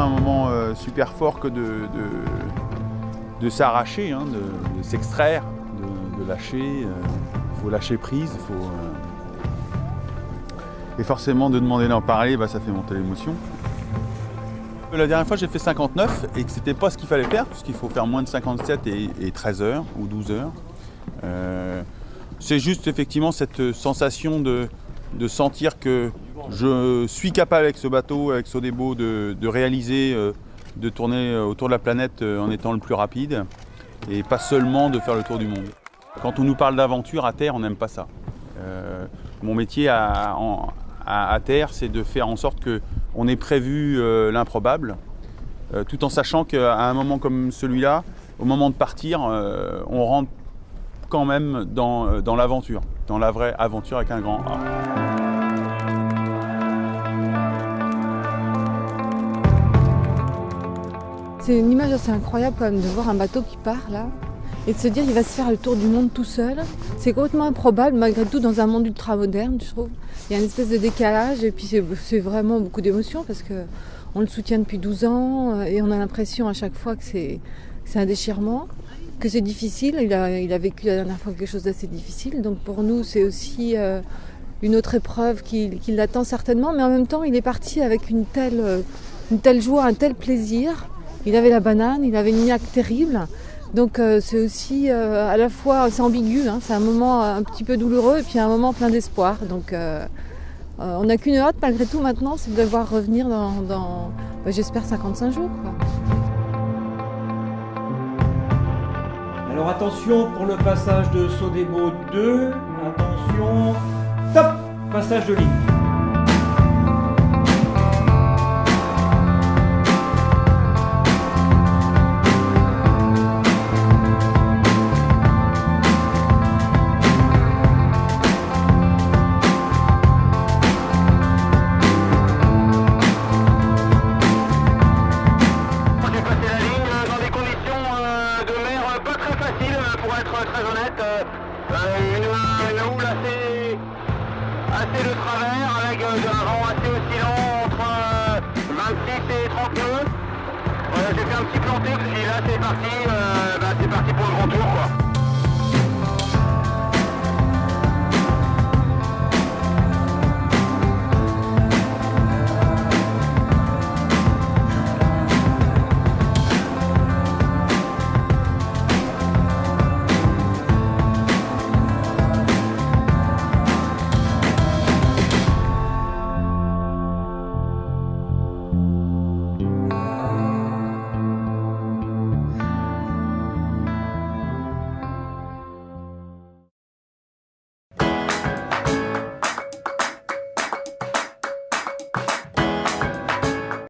un moment super fort que de s'arracher, hein, de s'extraire, de lâcher. Il faut lâcher prise, et forcément de demander d'en parler, ça fait monter l'émotion. La dernière fois j'ai fait 59 et que c'était pas ce qu'il fallait faire, puisqu'il faut faire moins de 57 et 13 heures ou 12 heures. C'est juste effectivement cette sensation de sentir que je suis capable avec ce bateau, avec Sodebo, de réaliser, de tourner autour de la planète en étant le plus rapide et pas seulement de faire le tour du monde. Quand on nous parle d'aventure à terre, on n'aime pas ça. Mon métier à terre, c'est de faire en sorte qu'on ait prévu l'improbable, tout en sachant qu'à un moment comme celui-là, au moment de partir, on rentre quand même dans l'aventure, dans la vraie aventure avec un grand A. C'est une image assez incroyable quand même de voir un bateau qui part là et de se dire qu'il va se faire le tour du monde tout seul. C'est complètement improbable malgré tout dans un monde ultra moderne, je trouve. Il y a une espèce de décalage et puis c'est vraiment beaucoup d'émotions parce qu'on le soutient depuis 12 ans et on a l'impression à chaque fois que c'est un déchirement, que c'est difficile. Il a vécu la dernière fois quelque chose d'assez difficile, donc pour nous c'est aussi une autre épreuve qui l'attend certainement, mais en même temps il est parti avec une telle joie, un tel plaisir. Il avait la banane, il avait une niaque terrible, donc c'est aussi à la fois c'est ambigu, hein, c'est un moment un petit peu douloureux et puis un moment plein d'espoir. Donc on n'a qu'une hâte malgré tout maintenant, c'est de devoir revenir dans j'espère 55 jours, quoi. Alors attention pour le passage de Sodebo 2, attention, top, passage de ligne. Très honnête, une houle assez de travers avec un vent assez oscillant entre 26 et 30 nœuds. J'ai fait un petit planté, puis là c'est parti pour le grand tour, quoi.